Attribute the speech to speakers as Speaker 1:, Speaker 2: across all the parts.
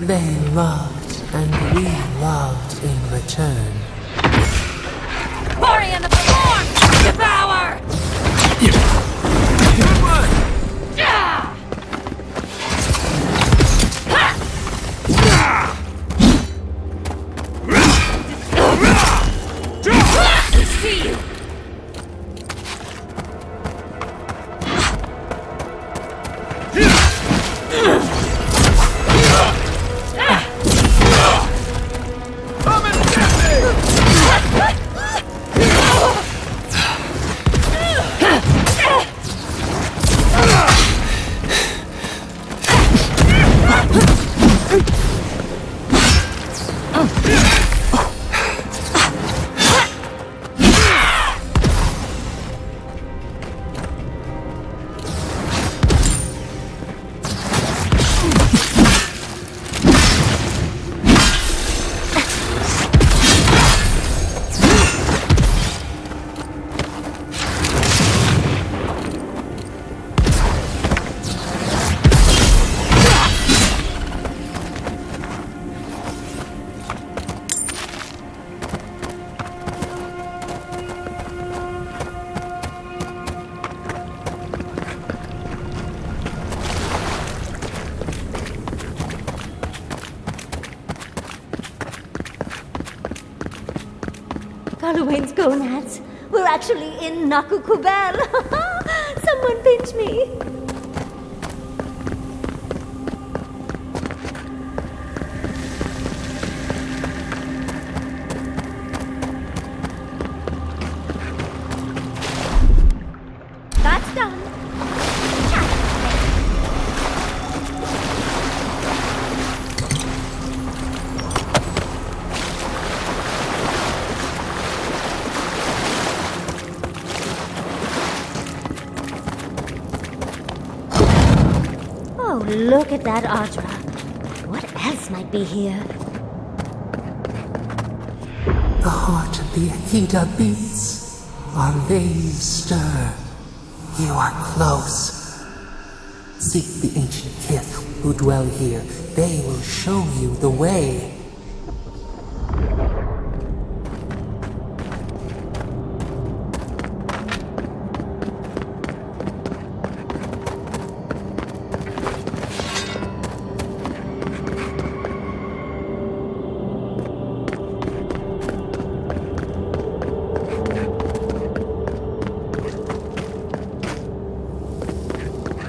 Speaker 1: They loved and we loved in return.
Speaker 2: Glory and the perform! Devour!
Speaker 3: Good one!
Speaker 2: See you!
Speaker 3: Come and get me!
Speaker 4: Gallowayne's gonads. We're actually in Nakukubel. Someone pinch me. That's done. Oh, look at that Audra. What else might be here?
Speaker 1: The heart of the Akita beats. Our veins stir. You are close. Seek the ancient kith who dwell here. They will show you the way.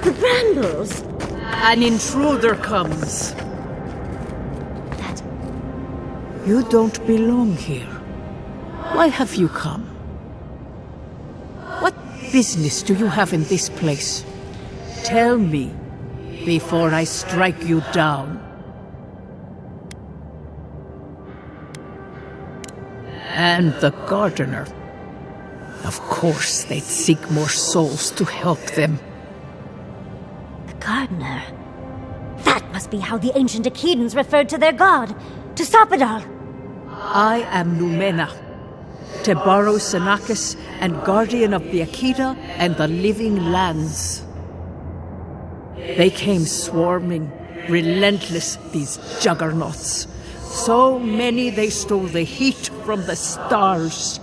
Speaker 4: The brambles!
Speaker 5: An intruder comes.
Speaker 4: That...
Speaker 5: You don't belong here. Why have you come? What business do you have in this place? Tell me, before I strike you down. And the gardener. Of course they'd seek more souls to help them.
Speaker 4: Gardener. That must be how the ancient Akidans referred to their god. To stop it all.
Speaker 5: I am Numena, Tebaro Senakis, and guardian of the Akita and the living lands. They came swarming, relentless, these juggernauts. So many they stole the heat from the stars.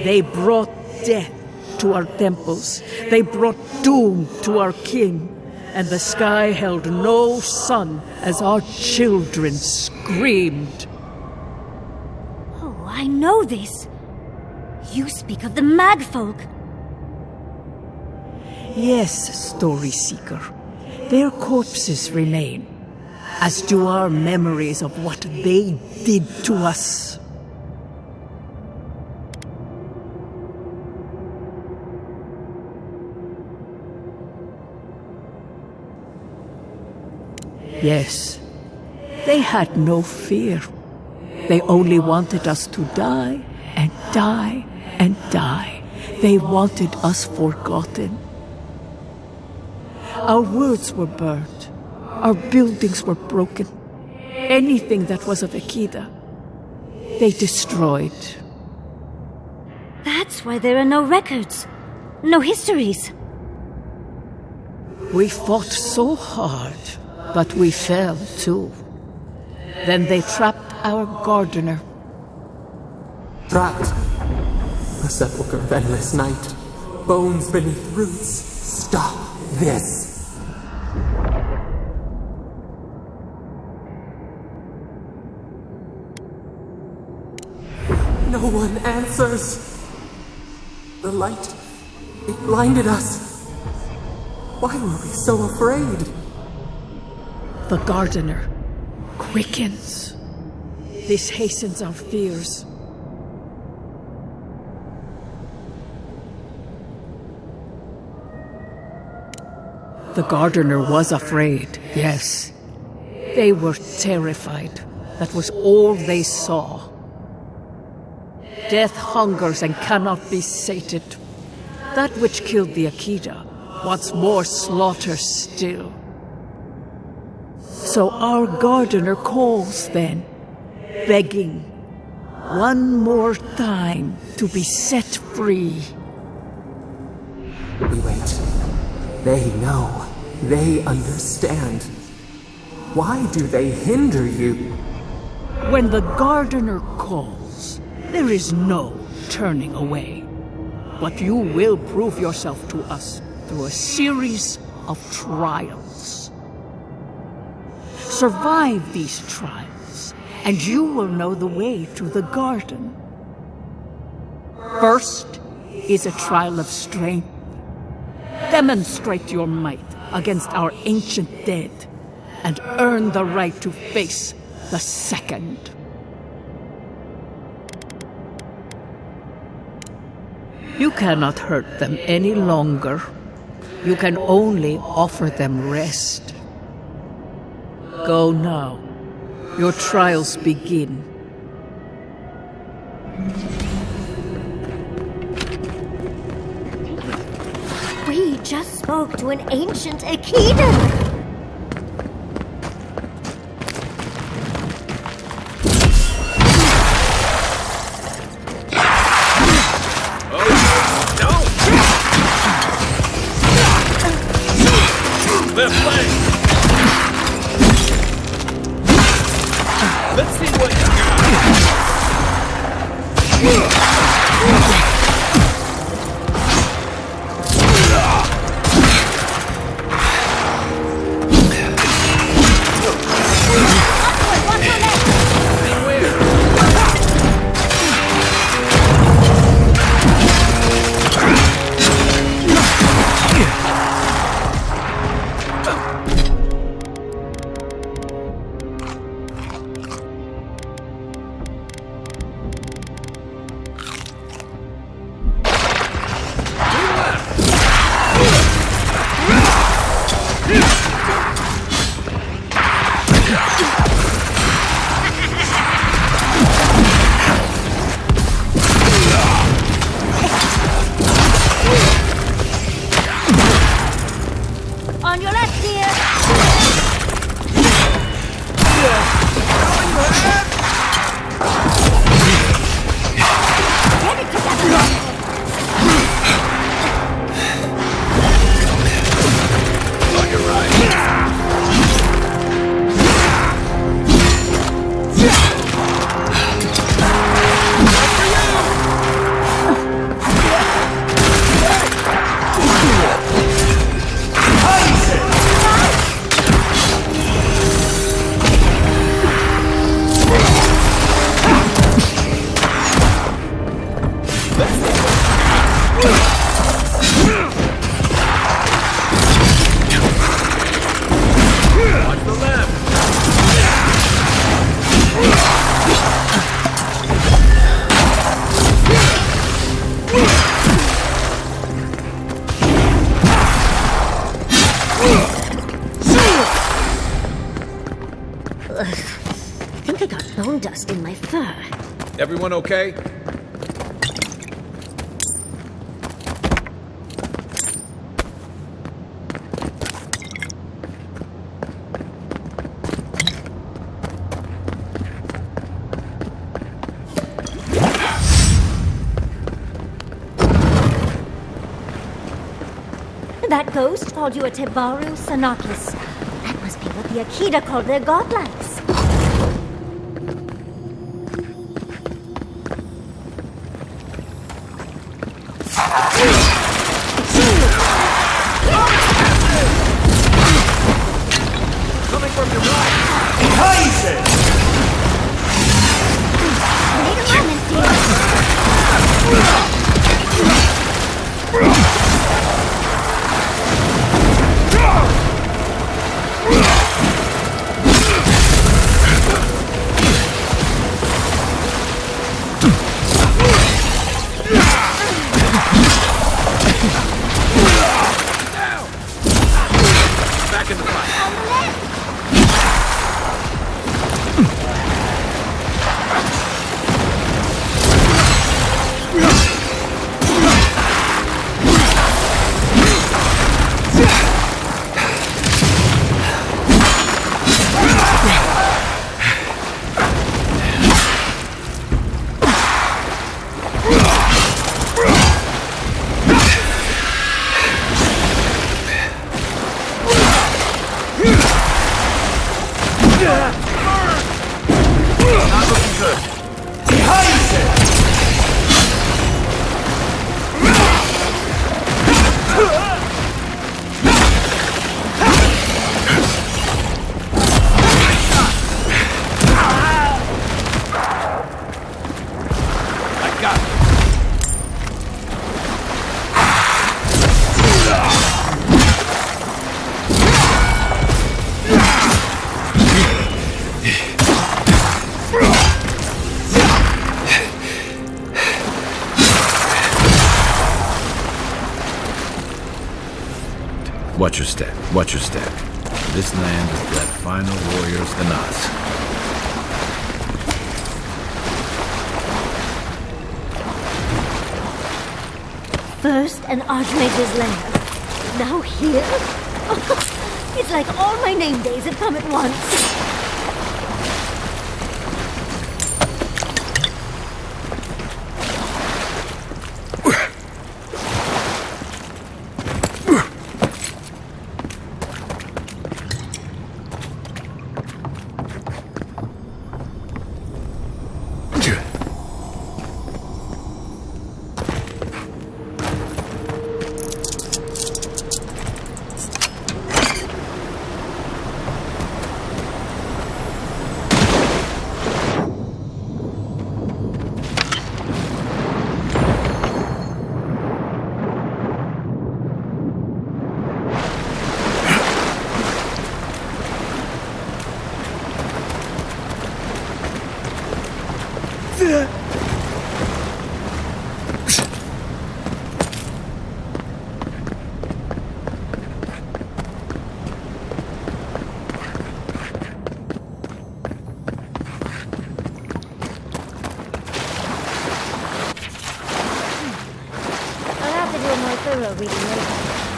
Speaker 5: They brought death to our temples. They brought doom to our king. And the sky held no sun as our children screamed.
Speaker 4: Oh, I know this. You speak of the Magfolk.
Speaker 5: Yes, Story Seeker. Their corpses remain, as do our memories of what they did to us. Yes, they had no fear. They only wanted us to die and die and die. They wanted us forgotten. Our words were burned. Our buildings were broken. Anything that was of Akita, they destroyed.
Speaker 4: That's why there are no records. No histories.
Speaker 5: We fought so hard, But we fell, too. Then they trapped our gardener.
Speaker 1: Trapped. The sepulchre of endless night. Bones beneath roots. Stop this. No one answers. The light, it blinded us. Why were we so afraid?
Speaker 5: The gardener quickens. This hastens our fears. The gardener was afraid, yes. They were terrified. That was all they saw. Death hungers and cannot be sated. That which killed the Akita wants more slaughter still. So our gardener calls then, begging one more time to be set free.
Speaker 1: We wait. They know. They understand. Why do they hinder you?
Speaker 5: When the gardener calls, there is no turning away. But you will prove yourself to us through a series of trials. Survive these trials, and you will know the way to the garden. First is a trial of strength. Demonstrate your might against our ancient dead, and earn the right to face the second. You cannot hurt them any longer. You can only offer them rest. Go now. Your trials begin.
Speaker 4: We just spoke to an ancient Akita!
Speaker 3: Left flank! Let's see what you
Speaker 4: On your left, dear! Get it together!
Speaker 3: on your right. Watch the left.
Speaker 4: I think I got bone dust in my fur.
Speaker 3: Everyone okay?
Speaker 4: That ghost called you a Tebaru Sanakis. That must be what the Akita called their godlike.
Speaker 3: Coming from your right!
Speaker 6: Kaiser!
Speaker 4: Wait a moment,
Speaker 3: Back in the fight. Not looking good.
Speaker 6: Kaiser!
Speaker 3: I got it. Watch your step. Watch your step. This land has bred finer warriors than us.
Speaker 4: First, an Archmage's lair. Now here? It's like all my name days have come at once. Thorough reading later,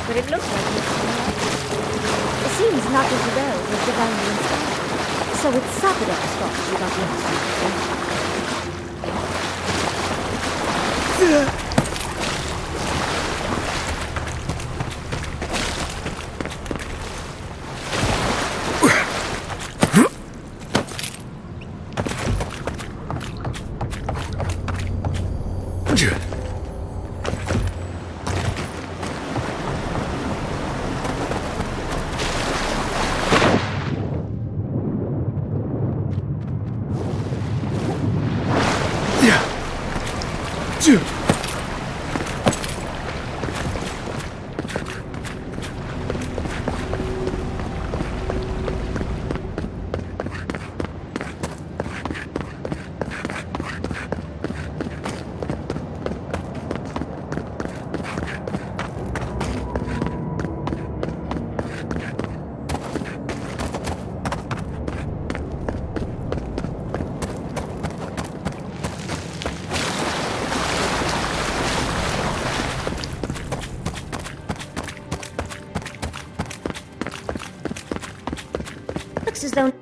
Speaker 4: but it looks like it's right. It seems not as though it was divinely inspired. So it's Sakado's fault we got the instruction. Looks as though...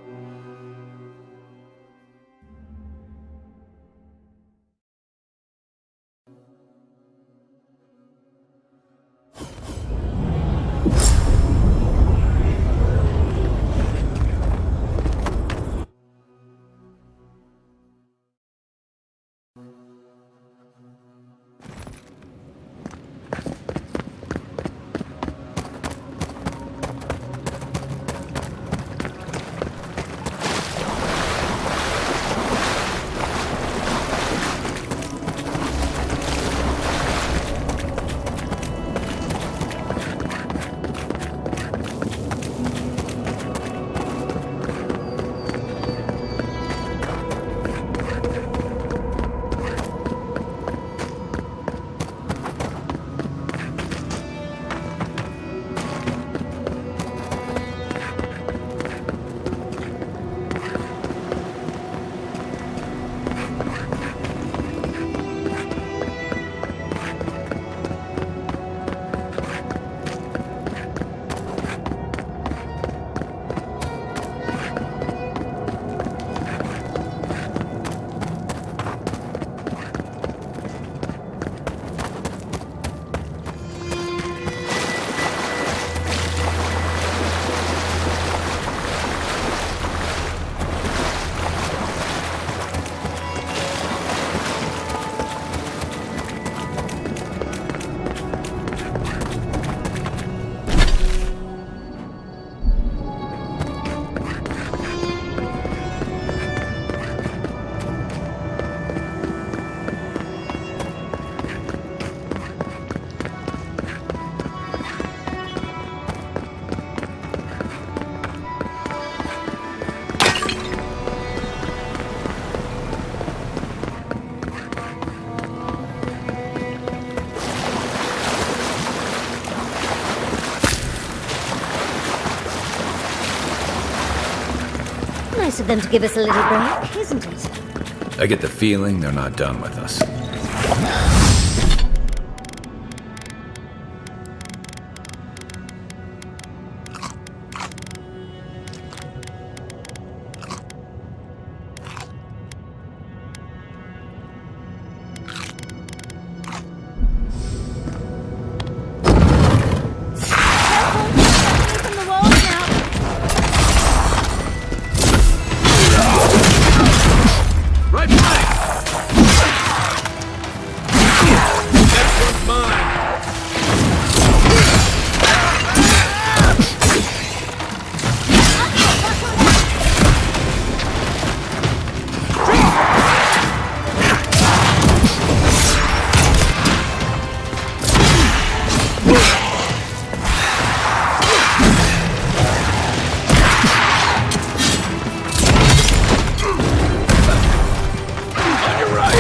Speaker 4: Nice of them to give us a little break, isn't it?
Speaker 3: I get the feeling they're not done with us.
Speaker 4: From the walls now.
Speaker 3: Right flank! Next one's mine! On your right!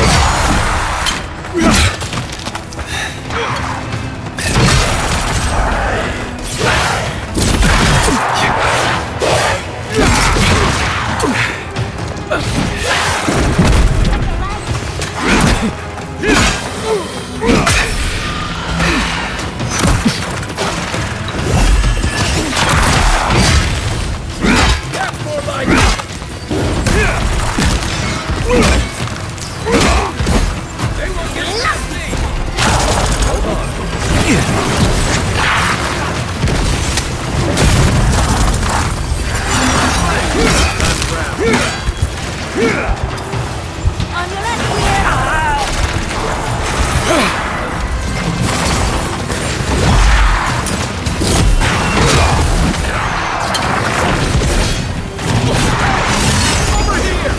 Speaker 3: That's more like it! They won't get past me! Hold on.
Speaker 4: On your left here.
Speaker 3: Over here!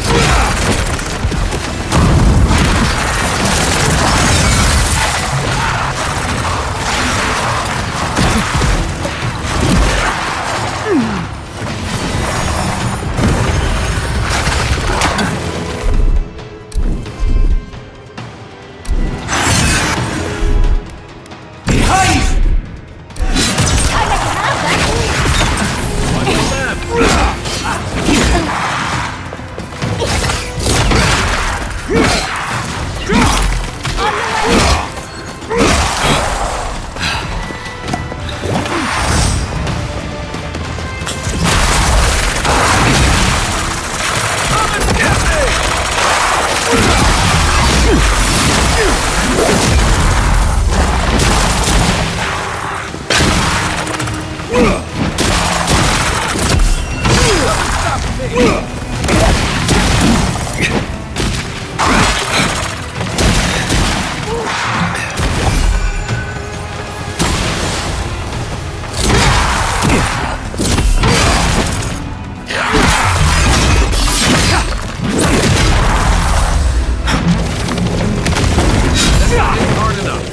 Speaker 6: Behind!
Speaker 3: On your left! Come and get me! Hard enough.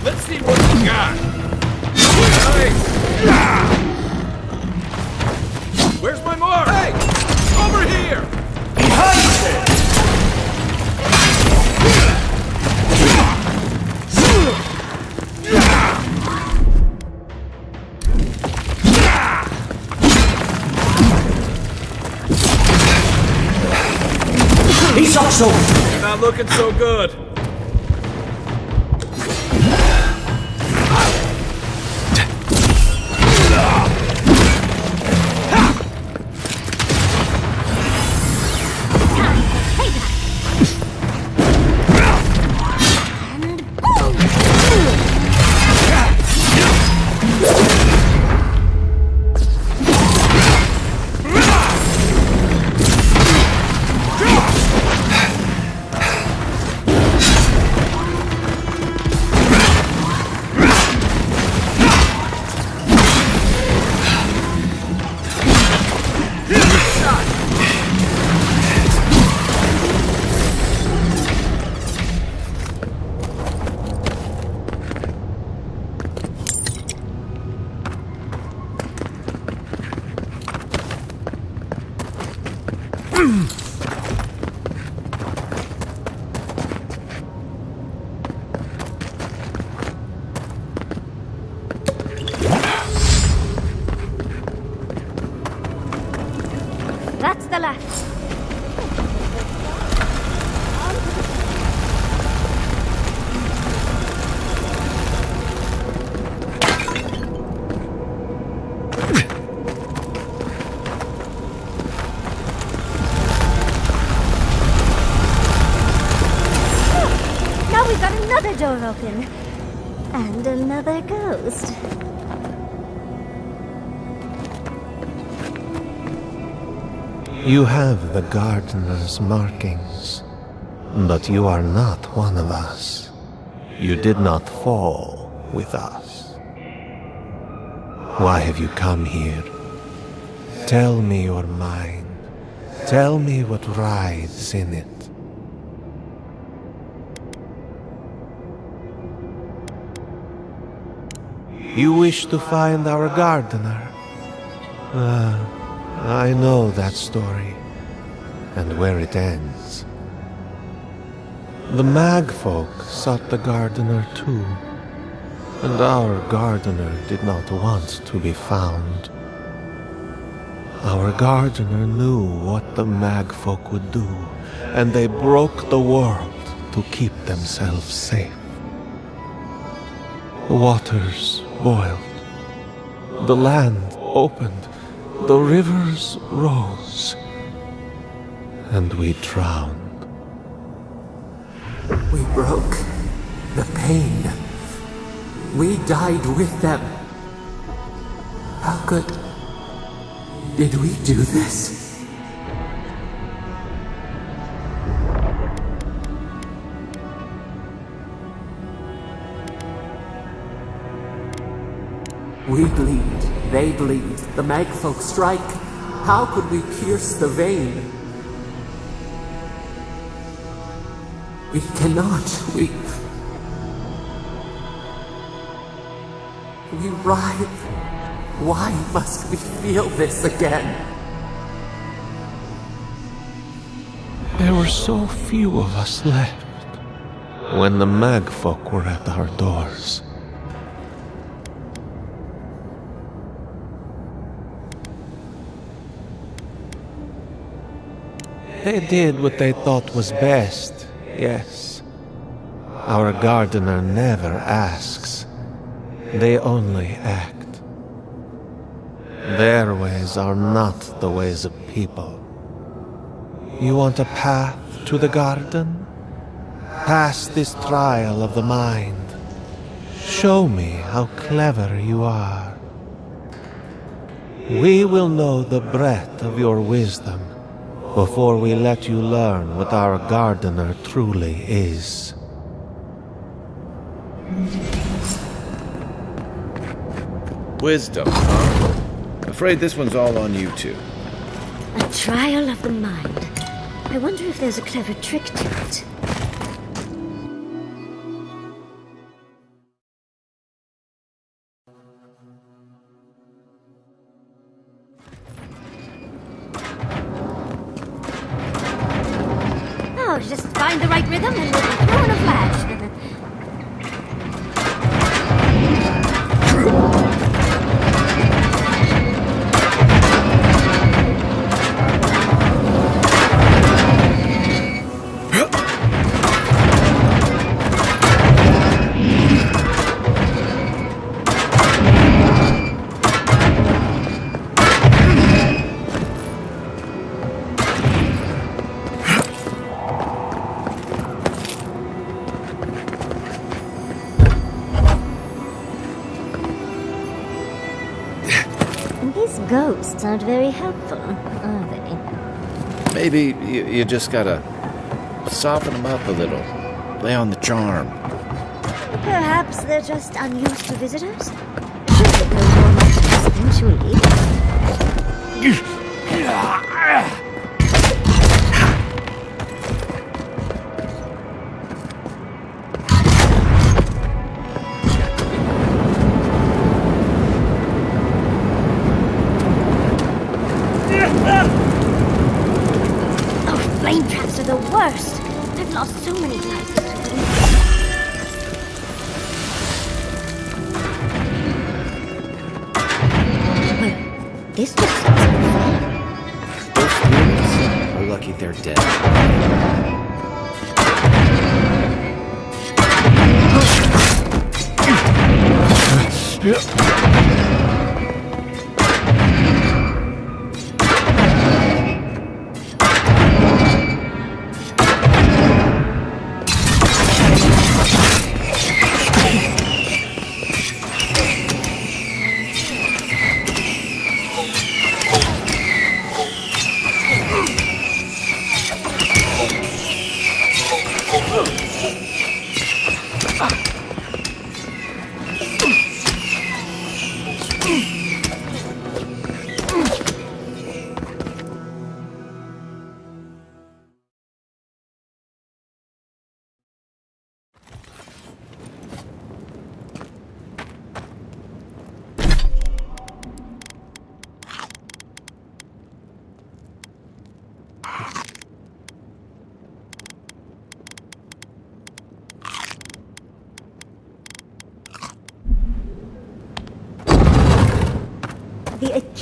Speaker 3: Let's see what you got. Nice. Where's my mark? Hey! Over here!
Speaker 6: Behind it! He's also
Speaker 3: Not looking so good.
Speaker 4: we've got another door open. And another ghost.
Speaker 7: You have the gardener's markings, but you are not one of us. You did not fall with us. Why have you come here? Tell me your mind. Tell me what rides in it. You wish to find our gardener? I know that story, and where it ends. The Magfolk sought the gardener too, and our gardener did not want to be found. Our gardener knew what the Magfolk would do, and they broke the world to keep themselves safe. The waters boiled, the land opened, the rivers rose, and we drowned.
Speaker 1: We broke the pain. We died with them. How did we do this? We bleed, they bleed, the Magfolk strike. How could we pierce the vein? We cannot, we writhe. Why must we feel this again?
Speaker 7: There were so few of us left when the Magfolk were at our doors. They did what they thought was best, yes. Our gardener never asks. They only act. Their ways are not the ways of people. You want a path to the garden? Pass this trial of the mind. Show me how clever you are. We will know the breadth of your wisdom before we let you learn what our gardener truly is.
Speaker 3: Wisdom, huh? Afraid this one's all on you two.
Speaker 4: A trial of the mind. I wonder if there's a clever trick to it. Oh, just find the right rhythm and we'll be through in a flash. These ghosts aren't very helpful, are they?
Speaker 3: Maybe you just gotta soften them up a little. Play on the charm.
Speaker 4: Perhaps they're just unused to visitors? Surely they'll warm up to us eventually. Oh, flame traps are the worst. I've lost so many lives to them. Well, this just sounds unfair.
Speaker 3: Those humans are lucky they're dead.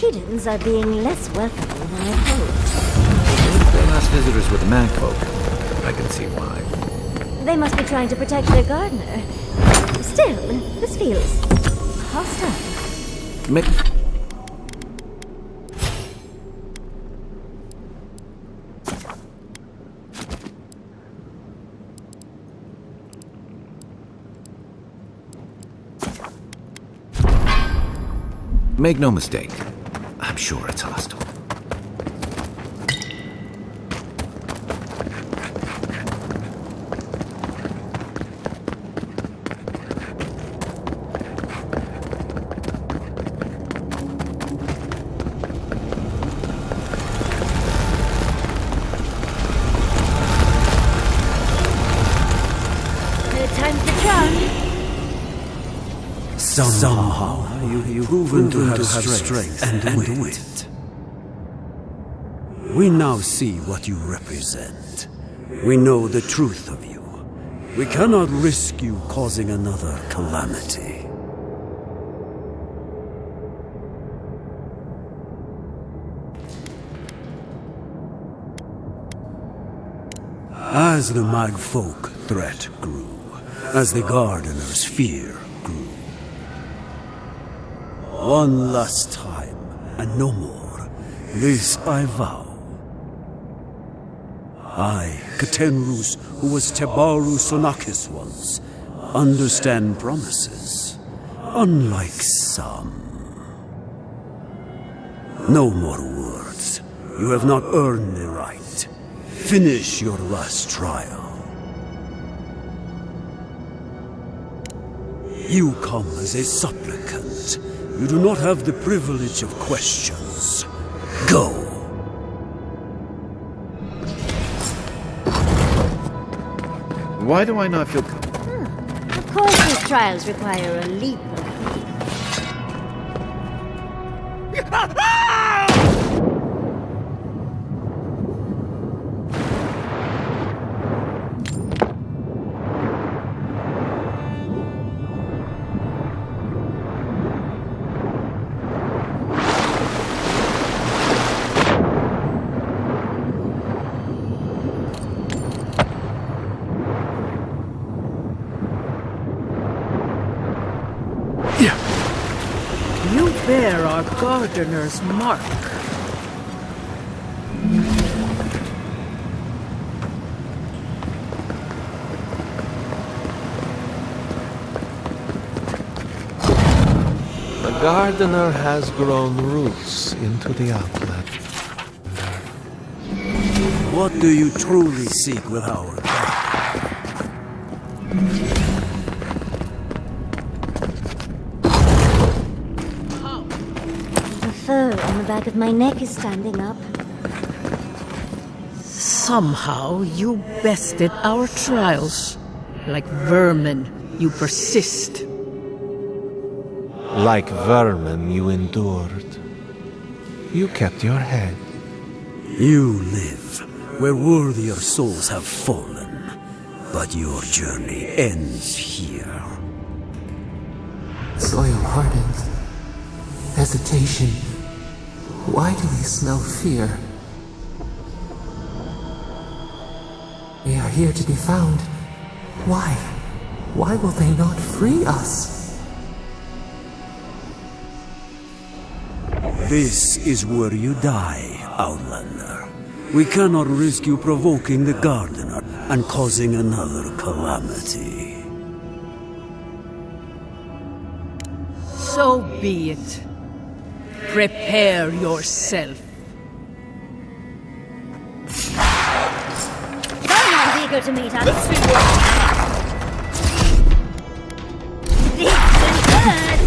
Speaker 4: Akidans are being less welcoming than I hoped.
Speaker 3: They're last visitors with the mag folk. I can see why.
Speaker 4: They must be trying to protect their gardener. Still, this feels hostile.
Speaker 3: Make no mistake. I'm sure it's hostile.
Speaker 4: Time to run.
Speaker 6: Somehow you've proven to have strength and wit. We now see what you represent. We know the truth of you. We cannot risk you causing another calamity. As the Magfolk threat grew, as the Gardener's fear grew, one last time, and no more, this I vow. I, Katenrus, who was Tebaru Sonakis once, understand promises, unlike some. No more words. You have not earned the right. Finish your last trial. You come as a supplicant. You do not have the privilege of questions. Go.
Speaker 3: Why do I not feel...
Speaker 4: Of course these trials require a leap of
Speaker 5: You bear our Gardener's mark.
Speaker 7: The Gardener has grown roots into the outlet.
Speaker 6: What do you truly seek with our
Speaker 4: the fur on the back of my neck is standing up.
Speaker 5: Somehow you bested our trials. Like vermin, you persist.
Speaker 7: Like vermin, you endured. You kept your head.
Speaker 6: You live where worthier souls have fallen, but your journey ends here.
Speaker 1: Soil hardens. Hesitation. Why do we smell fear? We are here to be found. Why? Why will they not free us?
Speaker 6: This is where you die, Outlander. We cannot risk you provoking the Gardener and causing another calamity.
Speaker 5: So be it. Prepare yourself.
Speaker 4: Someone's eager to meet us. This and bird.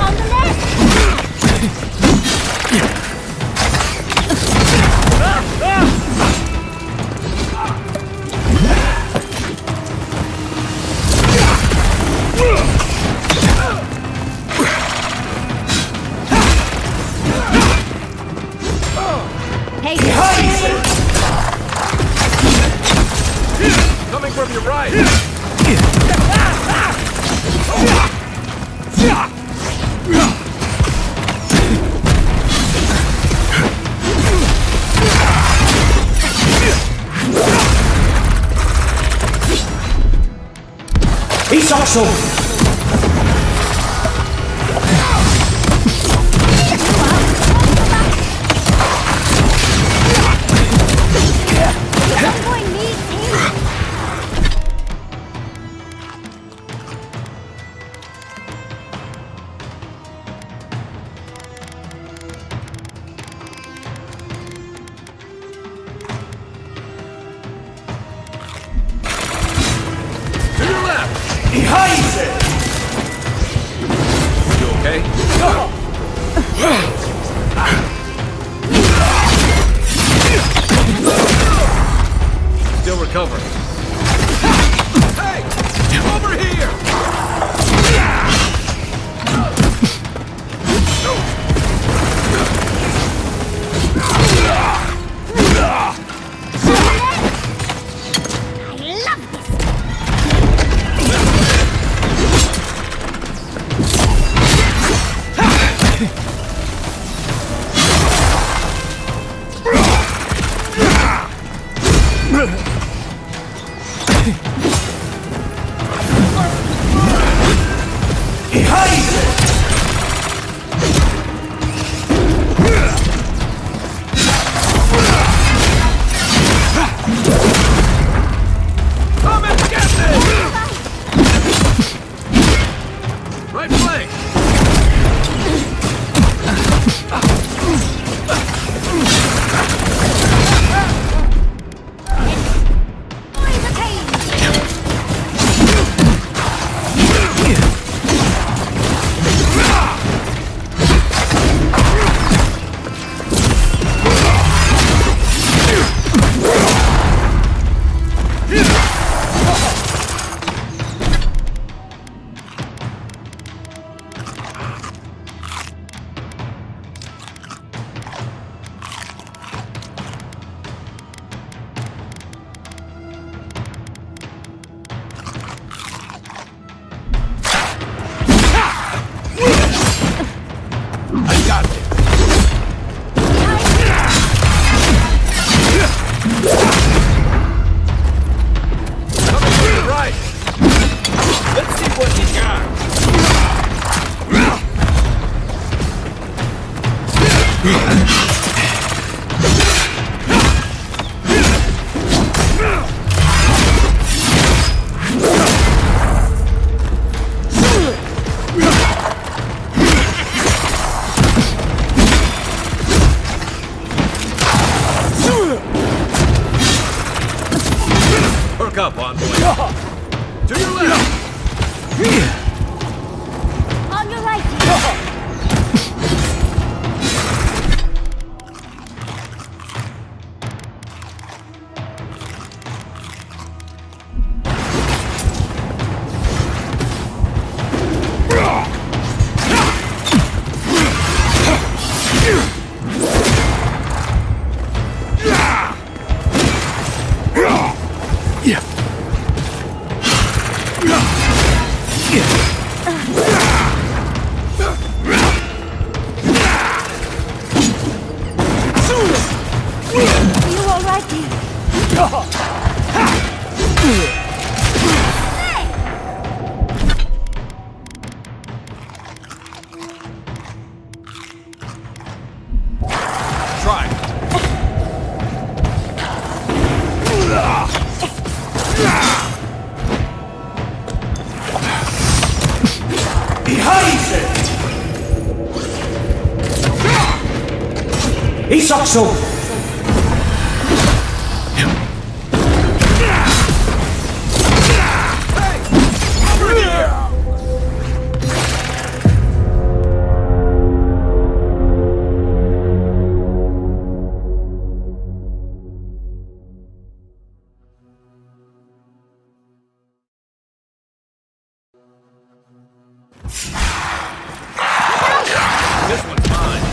Speaker 4: On the left. Hey,
Speaker 3: Coming from your right!
Speaker 8: He's also...
Speaker 4: going me in.
Speaker 3: To your left!
Speaker 8: Behind it!
Speaker 3: You okay? Still recovering. Hey! Over here!
Speaker 4: I love this.
Speaker 8: Behind it!
Speaker 3: Come and get this! Right flank!
Speaker 4: Boy, the pain.
Speaker 3: I got it! Coming from your right! Let's see what you got! Perk up, envoy! To your left!
Speaker 4: On your right. Are you all right, dear?
Speaker 3: Try!
Speaker 8: Behind it! He's also...
Speaker 3: Over here! This one's mine.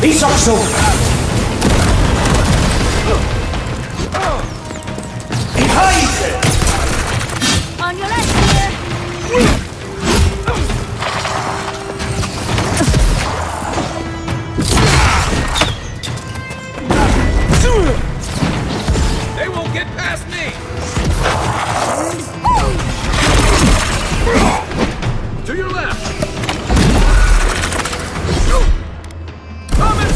Speaker 8: He's also. He hides it!
Speaker 4: On your left, dear!
Speaker 3: They won't get past me! To your left! Coming!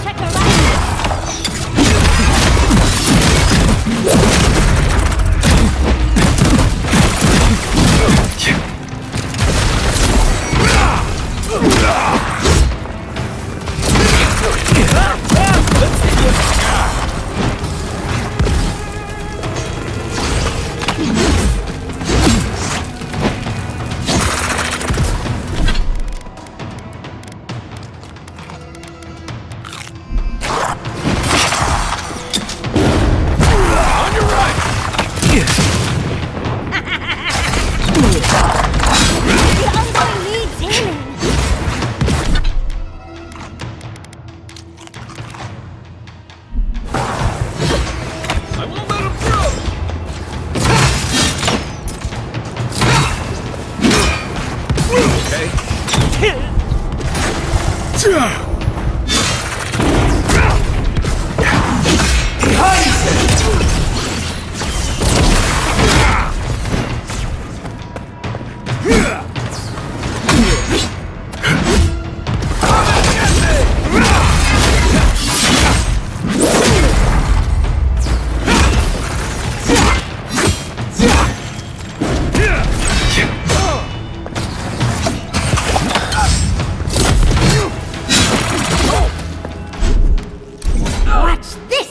Speaker 4: Check her right!
Speaker 3: On your right!
Speaker 4: The ongoing needs healing!
Speaker 3: I won't let him through! Okay.
Speaker 4: Watch this!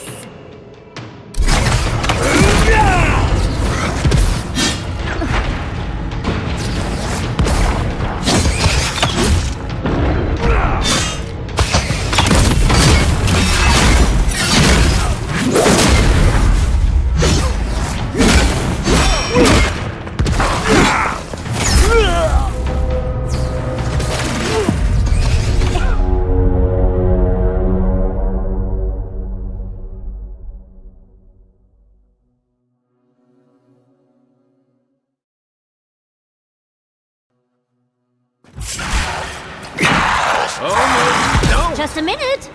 Speaker 3: Oh, no, you don't!
Speaker 4: Just a minute!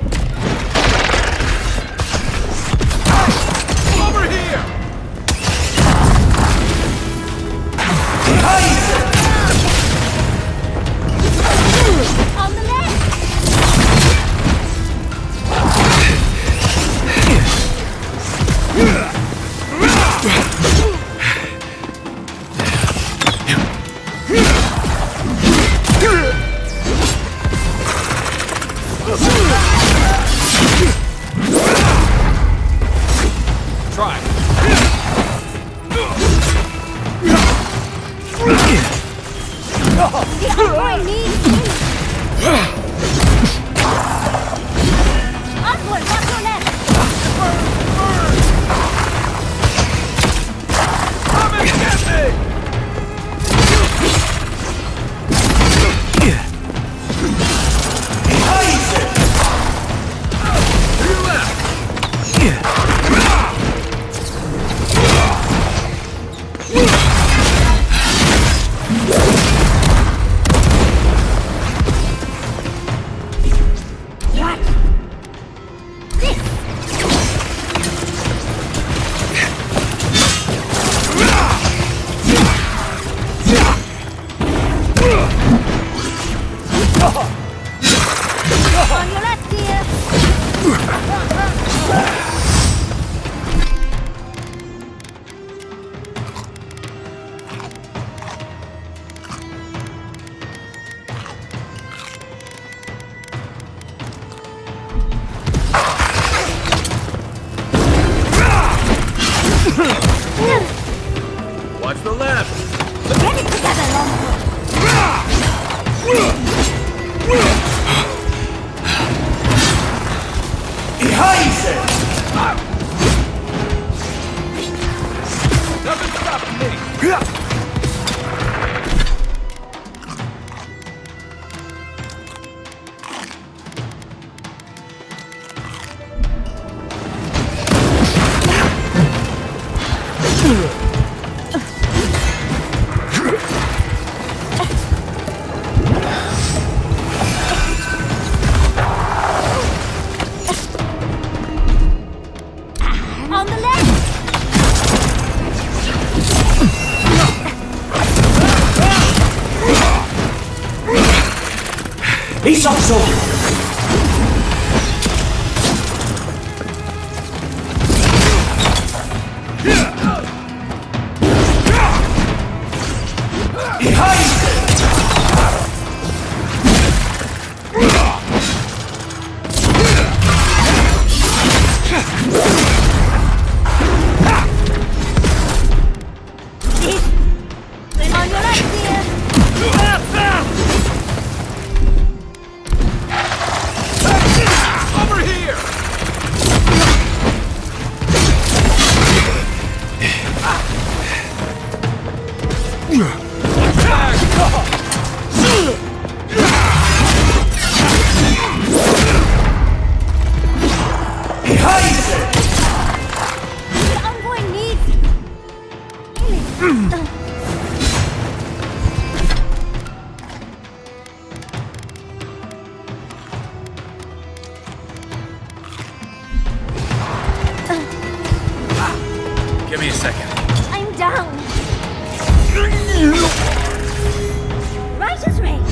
Speaker 3: Over here!
Speaker 4: On the left!
Speaker 3: Try.
Speaker 4: The ongoing needs healing! Onward, watch your left!
Speaker 3: Come and get me! To your left!
Speaker 4: Watch! This! On your left, dear!
Speaker 8: Isakso!
Speaker 4: On your left, dear!
Speaker 8: Over here!
Speaker 4: The envoy needs healing.
Speaker 8: Give me a second.
Speaker 4: I'm down. Right as rain.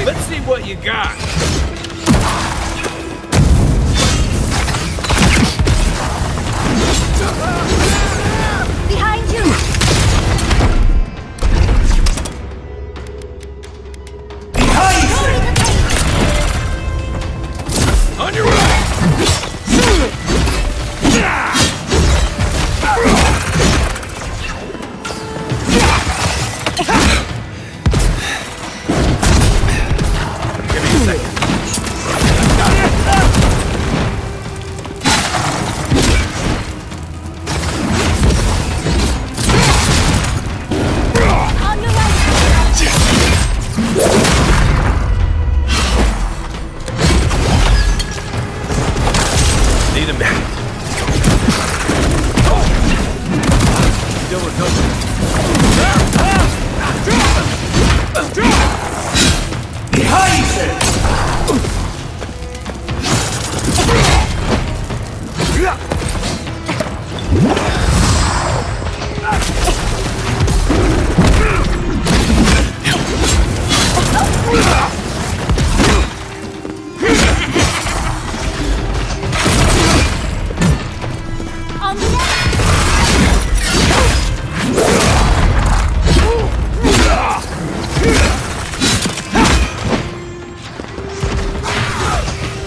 Speaker 8: Let's see what you got.
Speaker 4: Behind you.
Speaker 8: On your right! Give me a second.
Speaker 4: On your right.
Speaker 8: Need a minute. Still recovering.
Speaker 4: On the left.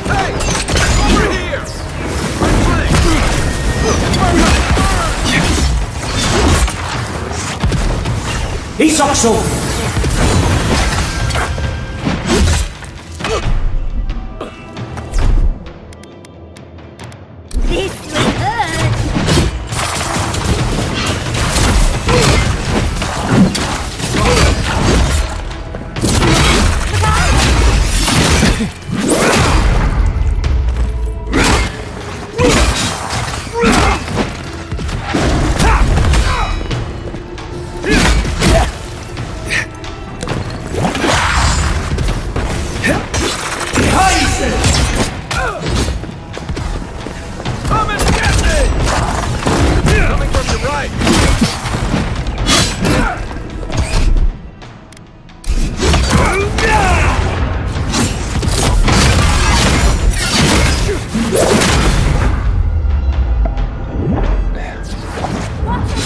Speaker 8: Hey! Over here!
Speaker 1: Isakso!
Speaker 4: This will hurt.
Speaker 8: Come and get me! Coming from your right.
Speaker 4: Watch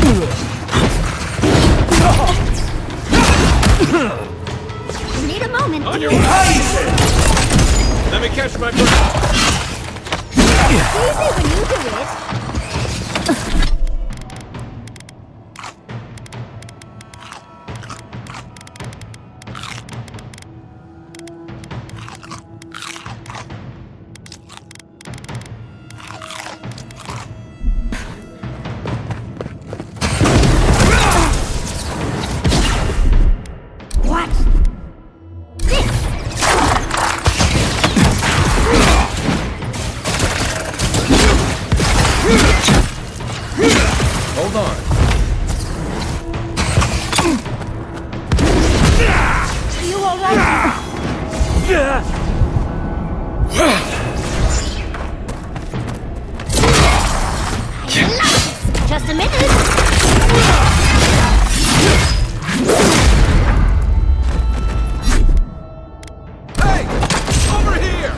Speaker 4: your right. You need a moment.
Speaker 8: On your right. Let me catch my breath.
Speaker 4: Easy when you do it. Just a minute.
Speaker 8: Hey! Over here!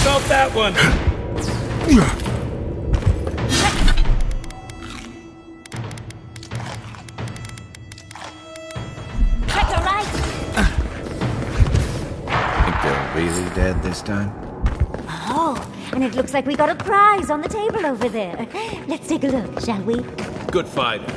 Speaker 8: Stop that one!
Speaker 4: Check your right.
Speaker 3: Think they're really dead this time?
Speaker 4: Oh, and it looks like we got a prize on the table over there. Let's take a look, shall we?
Speaker 8: Good fighting.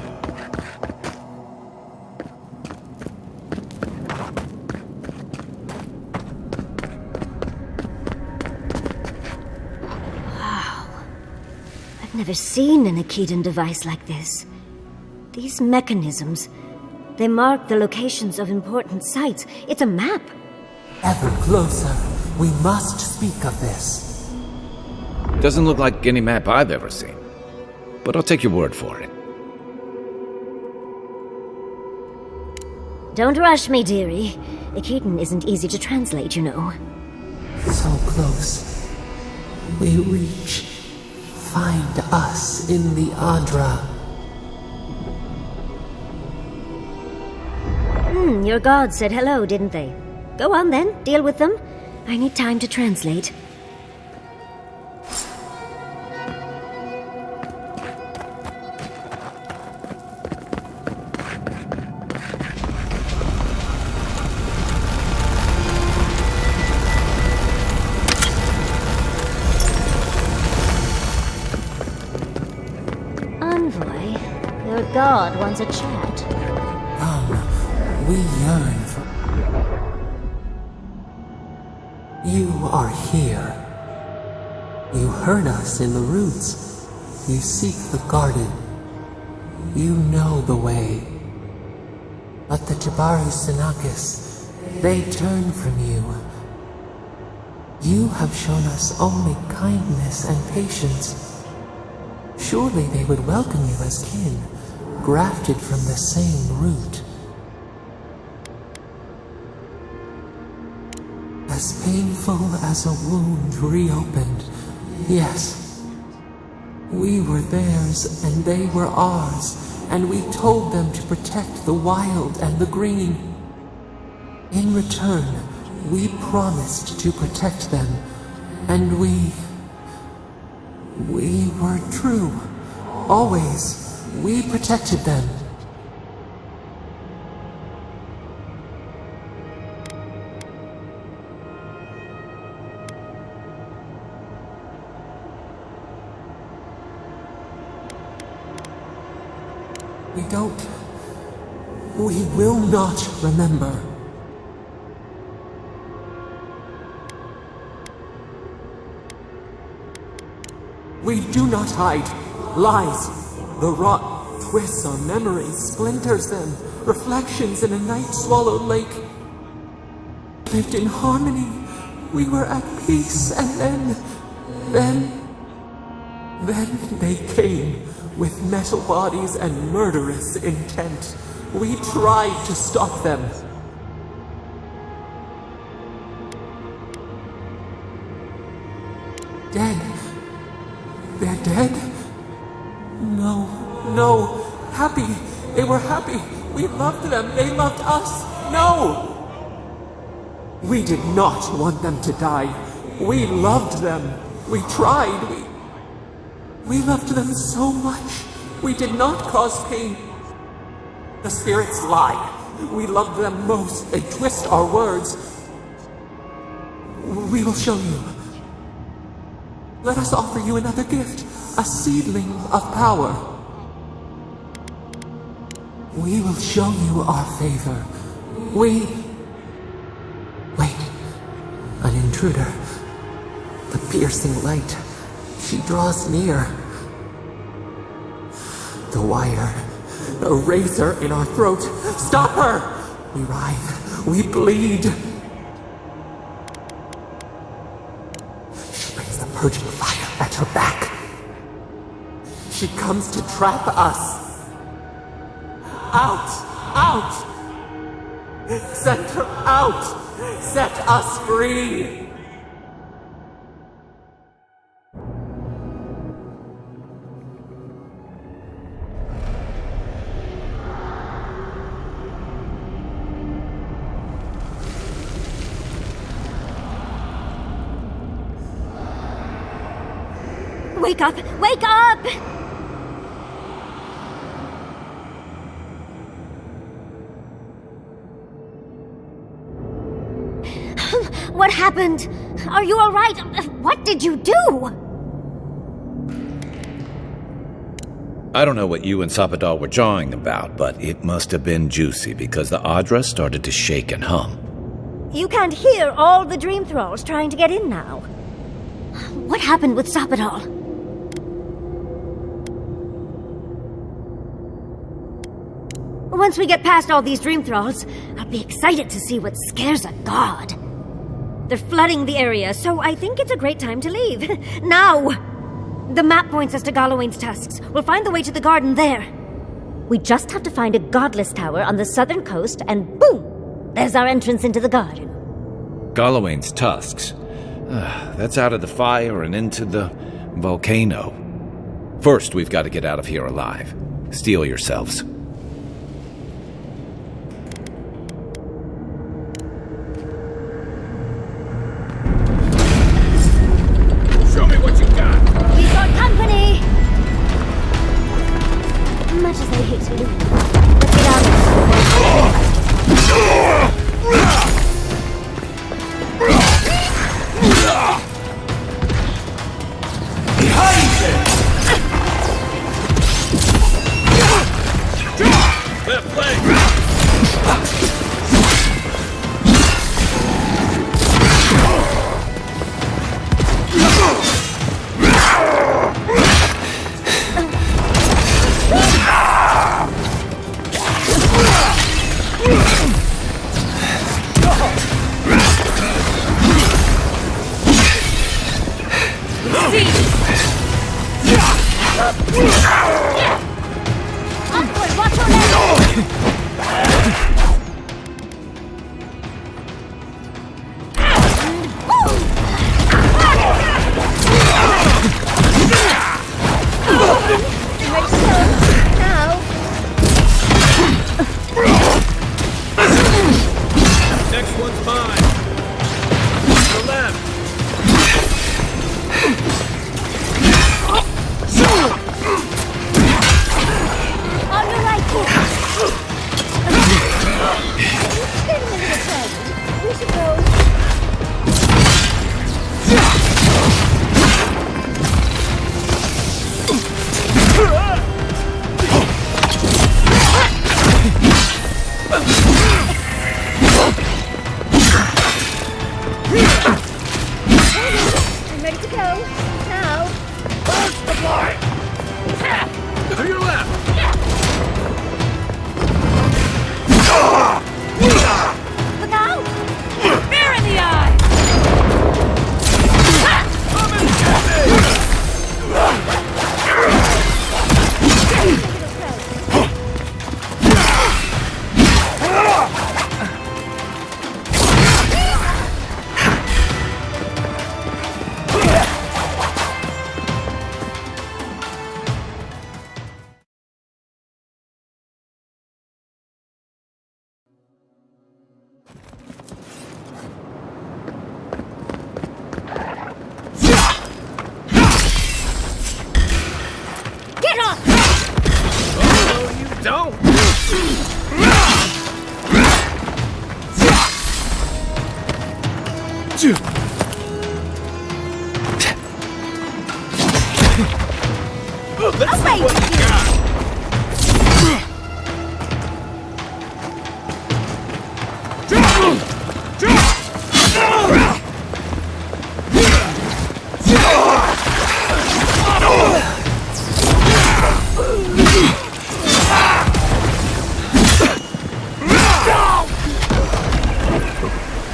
Speaker 4: I've never seen an Akedan device like this. These mechanisms, they mark the locations of important sites. It's a map.
Speaker 1: Ever closer. We must speak of this.
Speaker 3: Doesn't look like any map I've ever seen. But I'll take your word for it.
Speaker 4: Don't rush me, dearie. Akedan isn't easy to translate, you know.
Speaker 1: So close. We reach. Find us in the Adra.
Speaker 4: Your gods said hello, didn't they? Go on then, deal with them. I need time to translate. Envoy, your god wants a chat.
Speaker 1: Come, we yearn for... You are here. You heard us in the roots. You seek the garden. You know the way. But the Jabari Sinakis, they turn from you. You have shown us only kindness and patience. Surely they would welcome you as kin, grafted from the same root. As painful as a wound reopened, yes. We were theirs and they were ours, and we told them to protect the wild and the green. In return, we promised to protect them, and we were true. Always, we protected them. We will not remember. We do not hide. Lies. The rot twists our memories, splinters them. Reflections in a night-swallowed lake. Lived in harmony. We were at peace, and then they came with metal bodies and murderous intent. We tried to stop them. Dead. They're dead? No. Happy. They were happy. We loved them. They loved us. No! We did not want them to die. We loved them. We tried. We loved them so much. We did not cause pain. The spirits lie. We love them most. They twist our words. We will show you. Let us offer you another gift. A seedling of power. We will show you our favor. Wait. An intruder. The piercing light. She draws near. The wire. A razor in our throat. Stop her! We writhe. We bleed. She brings the purging fire at her back. She comes to trap us. Out! Out! Send her out! Set us free!
Speaker 4: Wake up! Wake up! What happened? Are you all right? What did you do?
Speaker 3: I don't know what you and Sapadal were jawing about, but it must have been juicy because the Adra started to shake and hum.
Speaker 4: You can't hear all the dream thralls trying to get in now. What happened with Sapadal? Once we get past all these dream thralls, I'll be excited to see what scares a god. They're flooding the area, so I think it's a great time to leave. Now! The map points us to Galawain's tusks. We'll find the way to the garden there. We just have to find a godless tower on the southern coast, and boom! There's our entrance into the garden.
Speaker 3: Galawain's tusks. That's out of the fire and into the volcano. First, we've got to get out of here alive. Steel yourselves.
Speaker 8: Show me what you got!
Speaker 4: We've got company! Much as I hate to leave, let's get out of
Speaker 8: Left leg!
Speaker 4: Onward, watch your left!
Speaker 8: Next one's mine! To the left!
Speaker 4: On your right, kid. Wait a minute, friend. We should go. I'm ready to go. Now.
Speaker 8: To your left!
Speaker 4: Look out!
Speaker 2: Fear in the eye!
Speaker 8: Come and get me!
Speaker 4: Get off!
Speaker 8: Oh, you don't! Let's see what you got!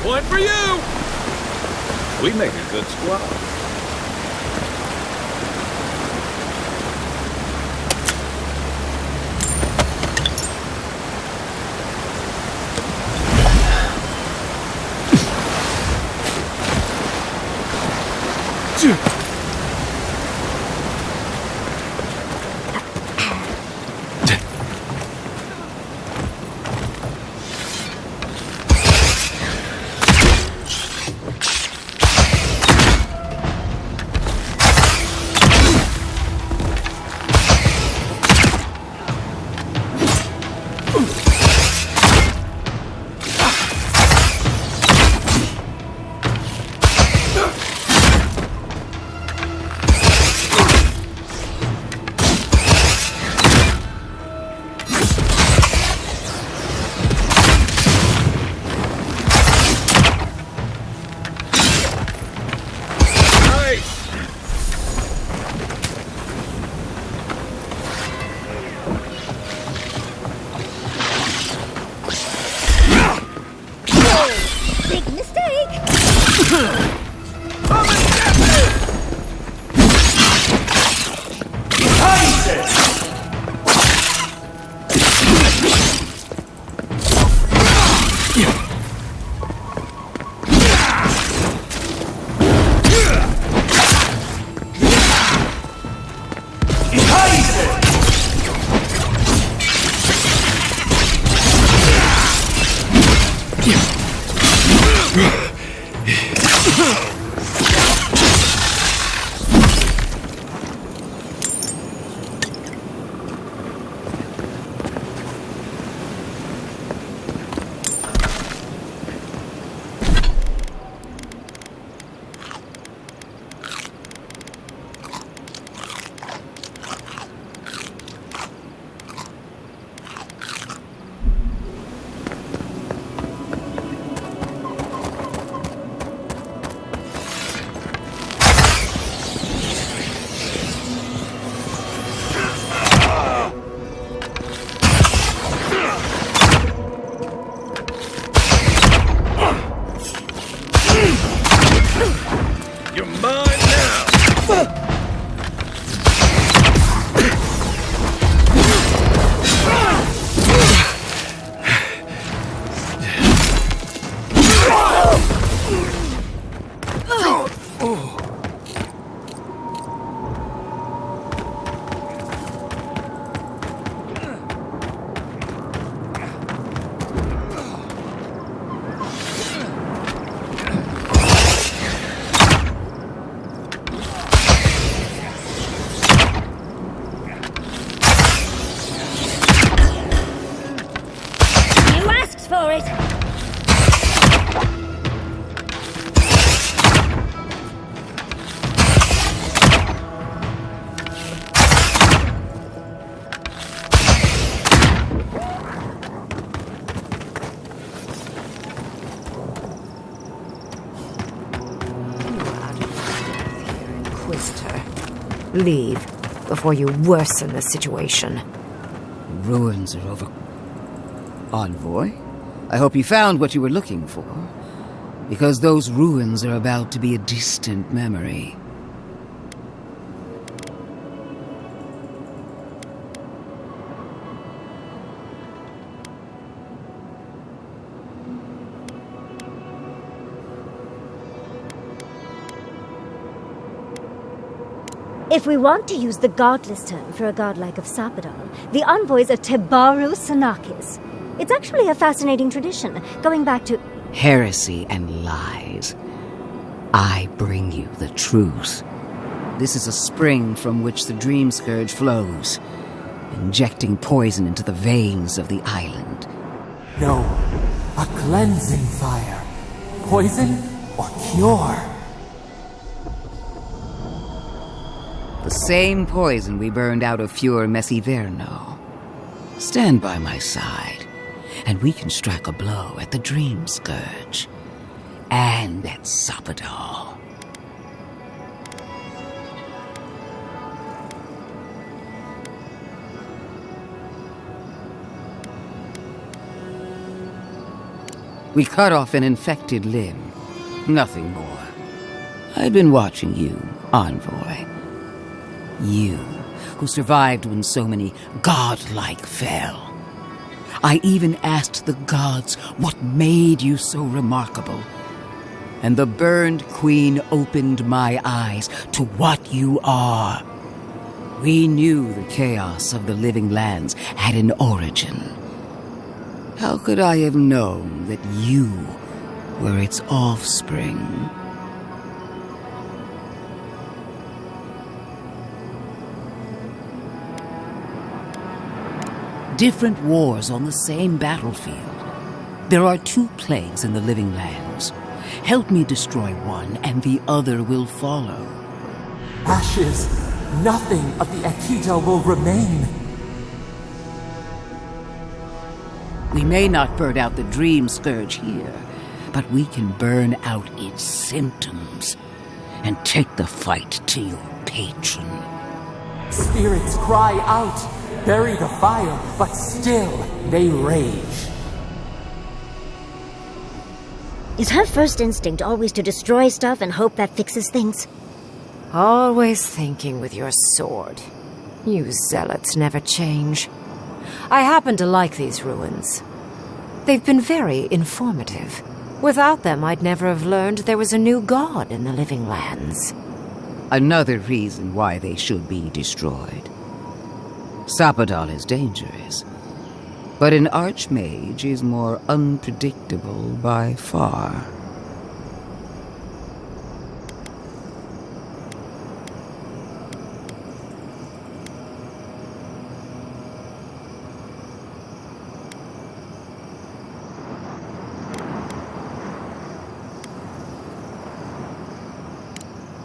Speaker 8: One for you!
Speaker 3: We make a good squad.
Speaker 4: Big mistake!
Speaker 8: You're mine now!
Speaker 4: You asked for it!
Speaker 9: Inquisitor. Leave before you worsen the situation.
Speaker 10: Ruins are over. Envoy? I hope you found what you were looking for. Because those ruins are about to be a distant memory.
Speaker 4: If we want to use the godless term for a godlike of Sapadal, the envoys are Tebaru Sanakis. It's actually a fascinating tradition, going back to...
Speaker 10: Heresy and lies. I bring you the truth. This is a spring from which the Dream Scourge flows, injecting poison into the veins of the island.
Speaker 1: No, a cleansing fire. Poison or cure?
Speaker 10: The same poison we burned out of Fur Messiverno. Stand by my side, and we can strike a blow at the Dream Scourge. And at Sapadal. We cut off an infected limb. Nothing more. I'd been watching you, envoy. You, who survived when so many godlike fell. I even asked the gods what made you so remarkable. And the burned queen opened my eyes to what you are. We knew the chaos of the living lands had an origin. How could I have known that you were its offspring? Different wars on the same battlefield. There are 2 plagues in the living lands. Help me destroy one, and the other will follow.
Speaker 1: Ashes! Nothing of the Akita will remain!
Speaker 10: We may not burn out the dream scourge here, but we can burn out its symptoms and take the fight to your patron.
Speaker 1: Spirits cry out, bury the fire, but still they rage.
Speaker 4: Is her first instinct always to destroy stuff and hope that fixes things?
Speaker 9: Always thinking with your sword. You zealots never change. I happen to like these ruins. They've been very informative. Without them, I'd never have learned there was a new god in the living lands.
Speaker 10: Another reason why they should be destroyed. Sapadal is dangerous, but an archmage is more unpredictable by far.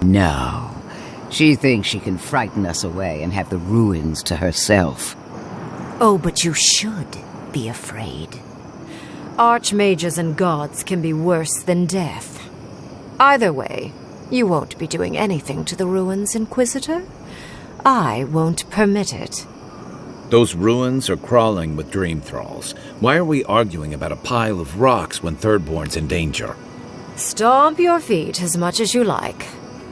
Speaker 10: No. She thinks she can frighten us away and have the ruins to herself.
Speaker 9: Oh, but you should be afraid. Archmages and gods can be worse than death. Either way, you won't be doing anything to the ruins, Inquisitor. I won't permit it.
Speaker 3: Those ruins are crawling with dream thralls. Why are we arguing about a pile of rocks when Thirdborn's in danger?
Speaker 9: Stomp your feet as much as you like.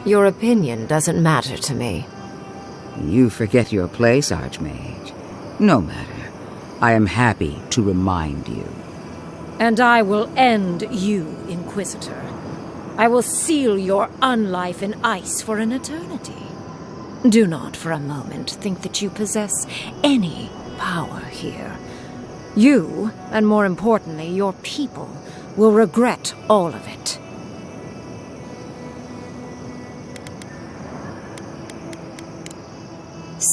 Speaker 9: Your opinion doesn't matter to me.
Speaker 10: You forget your place, Archmage. No matter. I am happy to remind you.
Speaker 5: And I will end you, Inquisitor. I will seal your unlife in ice for an eternity. Do not for a moment think that you possess any power here. You, and more importantly, your people, will regret all of it.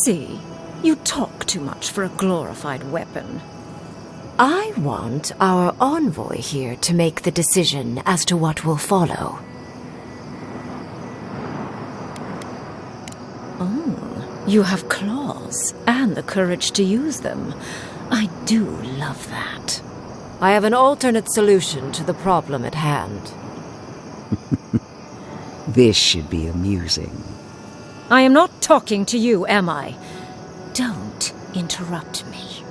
Speaker 5: See, you talk too much for a glorified weapon.
Speaker 9: I want our envoy here to make the decision as to what will follow.
Speaker 5: Oh, you have claws and the courage to use them. I do love that.
Speaker 9: I have an alternate solution to the problem at hand.
Speaker 10: This should be amusing.
Speaker 5: I am not talking to you, am I? Don't interrupt me.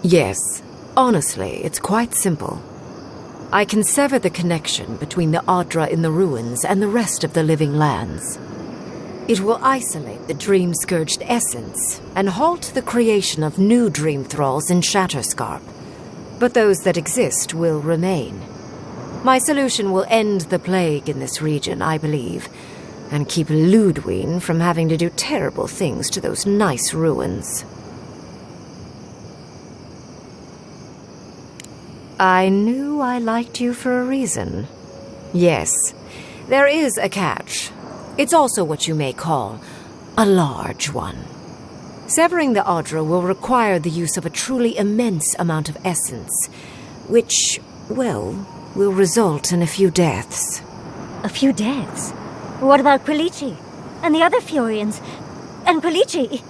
Speaker 9: Yes, honestly, it's quite simple. I can sever the connection between the Adra in the ruins and the rest of the living lands. It will isolate the dream-scourged essence and halt the creation of new dream thralls in Shatterscarp. But those that exist will remain. My solution will end the plague in this region, I believe, and keep Ludwine from having to do terrible things to those nice ruins. I knew I liked you for a reason. Yes, there is a catch. It's also what you may call a large one. Severing the Adra will require the use of a truly immense amount of essence, which, well, will result in a few deaths.
Speaker 4: A few deaths? What about Quilici? And the other Fiorians? And Quilici?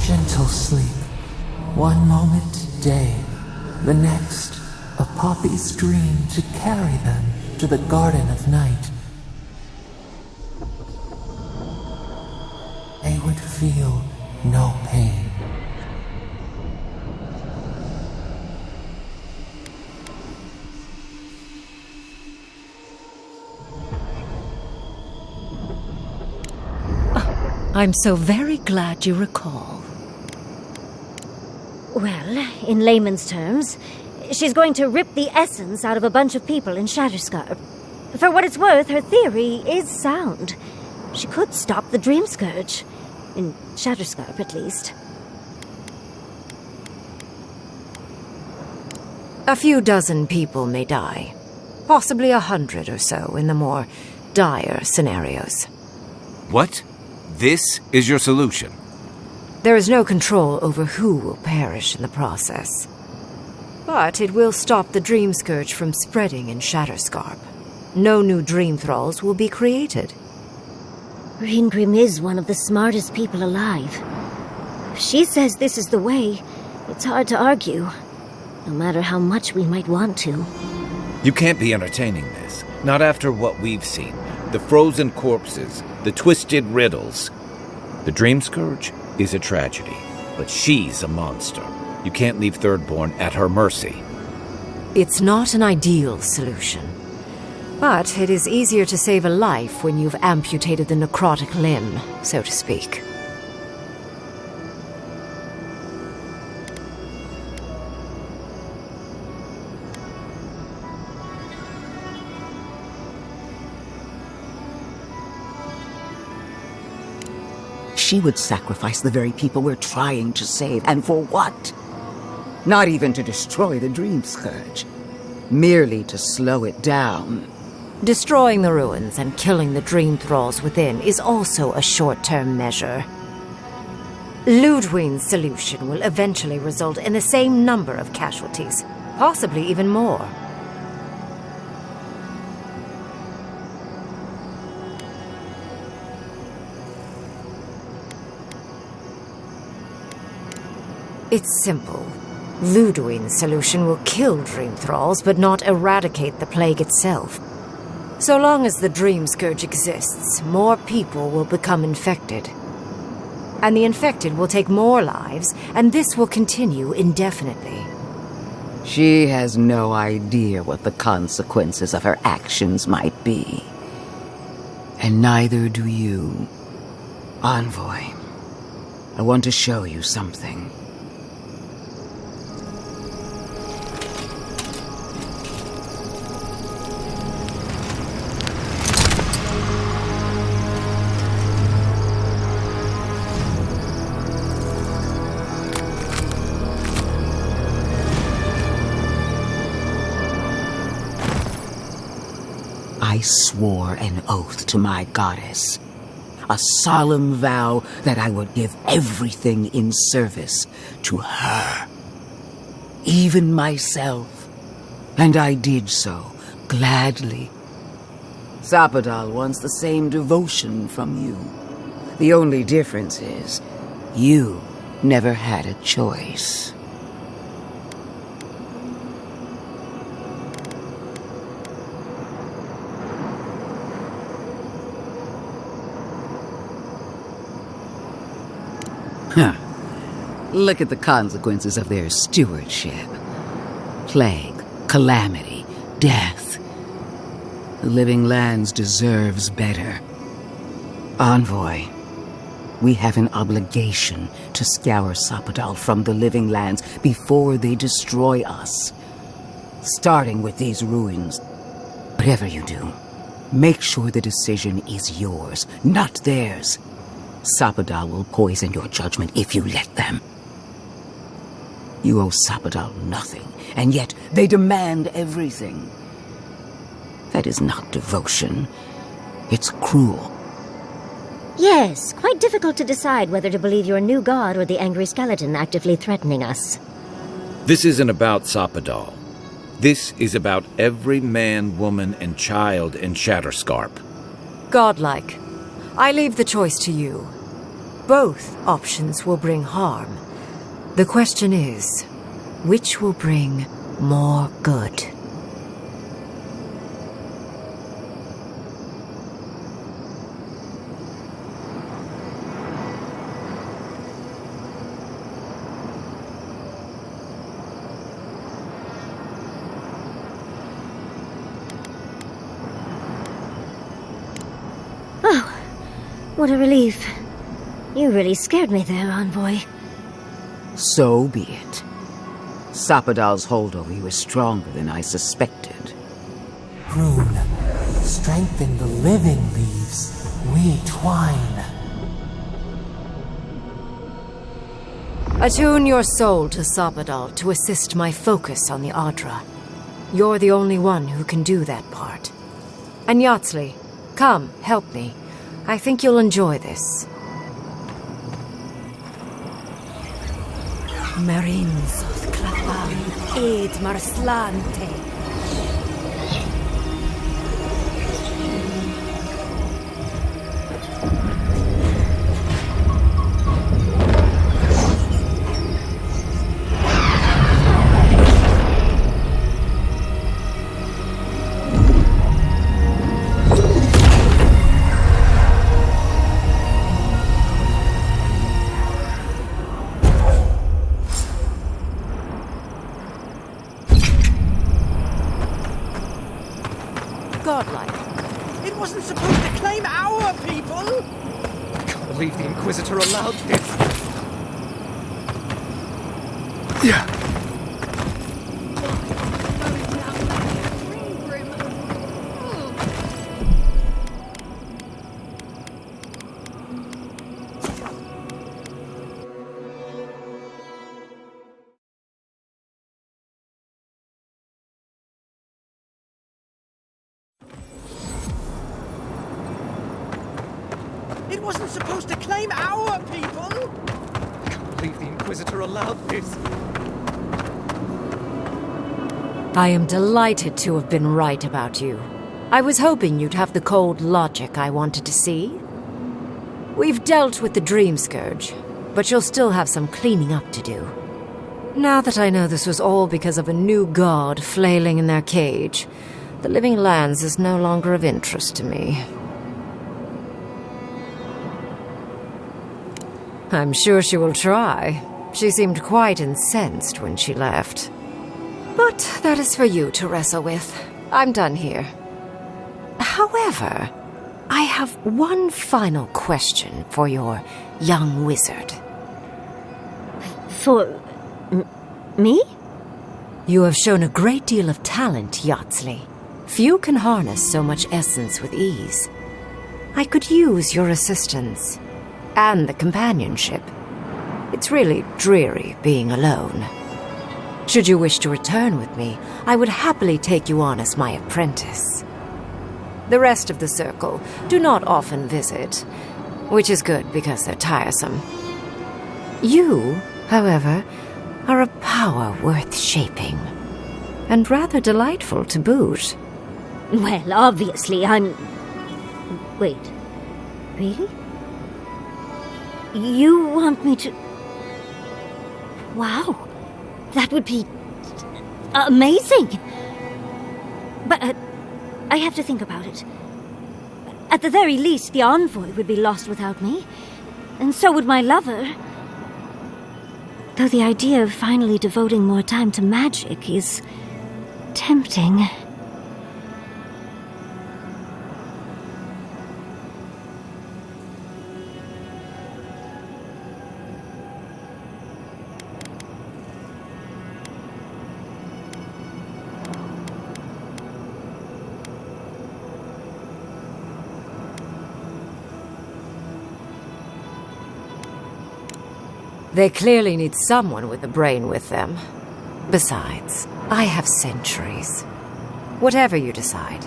Speaker 1: Gentle sleep. One moment day, the next, a poppy's dream to carry them to the Garden of Night. They would feel no pain.
Speaker 5: I'm so very glad you recall.
Speaker 4: Well, in layman's terms, she's going to rip the essence out of a bunch of people in Shatterscarp. For what it's worth, her theory is sound. She could stop the Dream Scourge. In Shatterscarp, at least.
Speaker 9: A few dozen people may die. Possibly 100 or so in the more dire scenarios.
Speaker 3: What? This is your solution?
Speaker 9: There is no control over who will perish in the process. But it will stop the Dream Scourge from spreading in Shatterscarp. No new Dream Thralls will be created.
Speaker 4: Greengrim is one of the smartest people alive. If she says this is the way, it's hard to argue. No matter how much we might want to.
Speaker 3: You can't be entertaining this. Not after what we've seen. The frozen corpses, the twisted riddles. The Dream Scourge is a tragedy, but she's a monster. You can't leave Thirdborn at her mercy.
Speaker 9: It's not an ideal solution. But it is easier to save a life when you've amputated the necrotic limb, so to speak.
Speaker 10: She would sacrifice the very people we're trying to save, and for what? Not even to destroy the Dream Scourge. Merely to slow it down.
Speaker 9: Destroying the ruins and killing the Dream Thralls within is also a short-term measure. Ludwig's solution will eventually result in the same number of casualties, possibly even more. It's simple. Ludwig's solution will kill Dream Thralls, but not eradicate the plague itself. So long as the Dream Scourge exists, more people will become infected. And the infected will take more lives, and this will continue indefinitely.
Speaker 10: She has no idea what the consequences of her actions might be. And neither do you. Envoy, I want to show you something. I swore an oath to my goddess. A solemn vow that I would give everything in service to her. Even myself. And I did so, gladly. Sapadal wants the same devotion from you. The only difference is, you never had a choice. Huh. Look at the consequences of their stewardship. Plague, calamity, death. The Living Lands deserves better. Envoy, we have an obligation to scour Sapadal from the Living Lands before they destroy us. Starting with these ruins. Whatever you do, make sure the decision is yours, not theirs. Sapadal will poison your judgment if you let them. You owe Sapadal nothing, and yet they demand everything. That is not devotion. It's cruel.
Speaker 4: Yes, quite difficult to decide whether to believe your new god or the angry skeleton actively threatening us.
Speaker 3: This isn't about Sapadal. This is about every man, woman, and child in Shatterscarp.
Speaker 9: Godlike. I leave the choice to you. Both options will bring harm. The question is, which will bring more good?
Speaker 4: What a relief. You really scared me there, Envoy.
Speaker 10: So be it. Sapadal's hold over you is stronger than I suspected.
Speaker 1: Rune, strengthen the living leaves. We twine.
Speaker 9: Attune your soul to Sapadal to assist my focus on the Adra. You're the only one who can do that part. And Yatsley, come, help me. I think you'll enjoy this. Marinsos clavan ed marslante. Godlike.
Speaker 8: It wasn't supposed to claim our people! I can't believe the Inquisitor allowed this. Yeah. It wasn't supposed to claim our people! I can't believe the Inquisitor allowed this.
Speaker 9: I am delighted to have been right about you. I was hoping you'd have the cold logic I wanted to see. We've dealt with the Dream Scourge, but you'll still have some cleaning up to do. Now that I know this was all because of a new god flailing in their cage, the Living Lands is no longer of interest to me. I'm sure she will try. She seemed quite incensed when she left. But that is for you to wrestle with. I'm done here. However, I have one final question for your young wizard.
Speaker 4: For... me?
Speaker 9: You have shown a great deal of talent, Yatsley. Few can harness so much essence with ease. I could use your assistance. And the companionship. It's really dreary being alone. Should you wish to return with me, I would happily take you on as my apprentice. The rest of the circle do not often visit, which is good because they're tiresome. You, however, are a power worth shaping, and rather delightful to boot.
Speaker 4: Well, obviously, I'm... Wait. Really? You want me to... Wow. That would be... amazing! But, I have to think about it. At the very least, the Envoy would be lost without me. And so would my lover. Though the idea of finally devoting more time to magic is... tempting.
Speaker 9: They clearly need someone with a brain with them. Besides, I have centuries. Whatever you decide,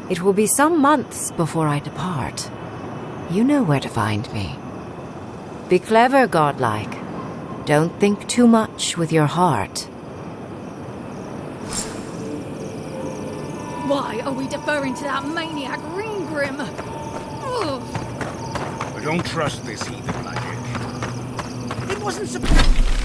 Speaker 9: it will be some months before I depart. You know where to find me. Be clever, godlike. Don't think too much with your heart.
Speaker 2: Why are we deferring to that maniac Ringgrim? Ugh.
Speaker 8: I don't trust this heathen magic. It wasn't supposed...